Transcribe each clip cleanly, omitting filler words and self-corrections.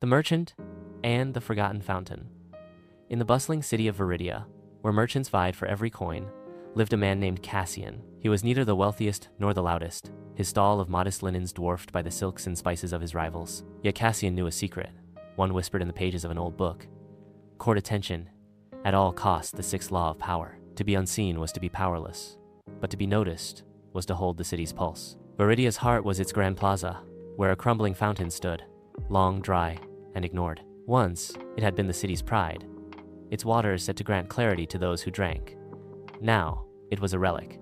The Merchant and the Forgotten Fountain. In the bustling city of Viridia, where merchants vied for every coin, lived a man named Cassian. He was neither the wealthiest nor the loudest, his stall of modest linens dwarfed by the silks and spices of his rivals. Yet Cassian knew a secret, one whispered in the pages of an old book. Court attention. At all costs, the sixth law of power. To be unseen was to be powerless, but to be noticed was to hold the city's pulse. Viridia's heart was its grand plaza, where a crumbling fountain stood, long, dry, and ignored. Once, it had been the city's pride, its waters said to grant clarity to those who drank. Now, it was a relic,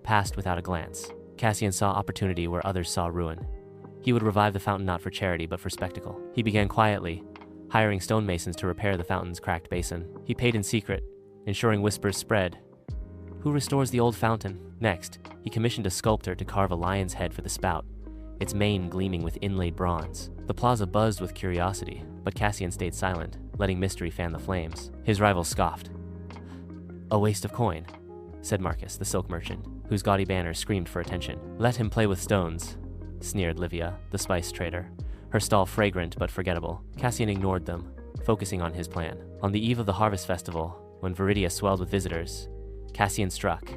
passed without a glance. Cassian saw opportunity where others saw ruin. He would revive the fountain not for charity but for spectacle. He began quietly, hiring stonemasons to repair the fountain's cracked basin. He paid in secret, ensuring whispers spread. Who restores the old fountain? Next, he commissioned a sculptor to carve a lion's head for the spout, its mane gleaming with inlaid bronze. The plaza buzzed with curiosity, but Cassian stayed silent, letting mystery fan the flames. His rivals scoffed. A waste of coin, said Marcus, the silk merchant, whose gaudy banner screamed for attention. Let him play with stones, sneered Livia, the spice trader, her stall fragrant but forgettable. Cassian ignored them, focusing on his plan. On the eve of the harvest festival, when Viridia swelled with visitors, Cassian struck.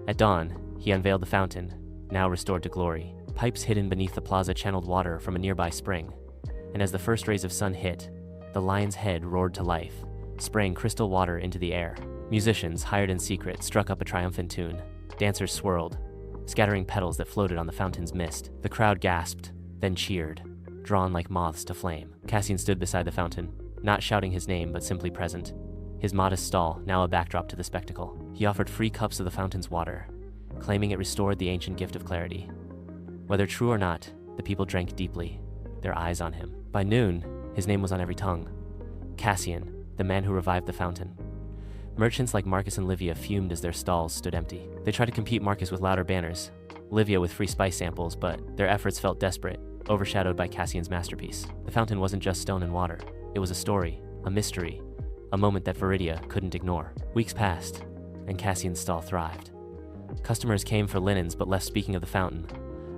At dawn, he unveiled the fountain, now restored to glory. Pipes hidden beneath the plaza channeled water from a nearby spring, and as the first rays of sun hit, the lion's head roared to life, spraying crystal water into the air. Musicians, hired in secret, struck up a triumphant tune. Dancers swirled, scattering petals that floated on the fountain's mist. The crowd gasped, then cheered, drawn like moths to flame. Cassian stood beside the fountain, not shouting his name but simply present, his modest stall now a backdrop to the spectacle. He offered free cups of the fountain's water, claiming it restored the ancient gift of clarity. Whether true or not, the people drank deeply, their eyes on him. By noon, his name was on every tongue. Cassian, the man who revived the fountain. Merchants like Marcus and Livia fumed as their stalls stood empty. They tried to compete Marcus with louder banners, Livia with free spice samples, but their efforts felt desperate, overshadowed by Cassian's masterpiece. The fountain wasn't just stone and water. It was a story, a mystery, a moment that Viridia couldn't ignore. Weeks passed, and Cassian's stall thrived. Customers came for linens but left speaking of the fountain,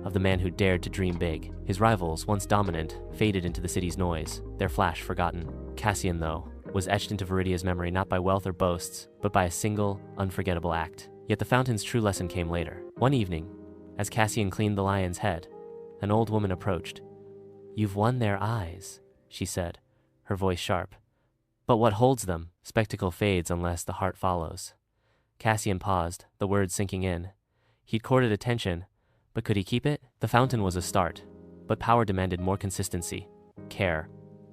of the man who dared to dream big. His rivals, once dominant, faded into the city's noise, their flash forgotten. Cassian, though, was etched into Viridia's memory not by wealth or boasts, but by a single, unforgettable act. Yet the fountain's true lesson came later. One evening, as Cassian cleaned the lion's head, an old woman approached. "You've won their eyes," she said, her voice sharp. "But what holds them? Spectacle fades unless the heart follows." Cassian paused, the words sinking in. He'd courted attention, but could he keep it? The fountain was a start, but power demanded more consistency, care,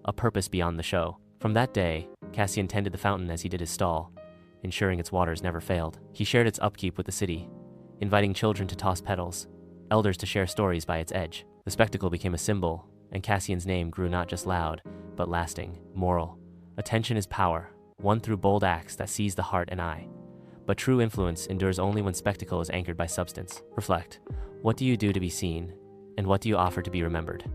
a purpose beyond the show. From that day, Cassian tended the fountain as he did his stall, ensuring its waters never failed. He shared its upkeep with the city, inviting children to toss petals, elders to share stories by its edge. The spectacle became a symbol, and Cassian's name grew not just loud, but lasting, moral. Attention is power, won through bold acts that seize the heart and eye. But true influence endures only when spectacle is anchored by substance. Reflect. What do you do to be seen, and what do you offer to be remembered?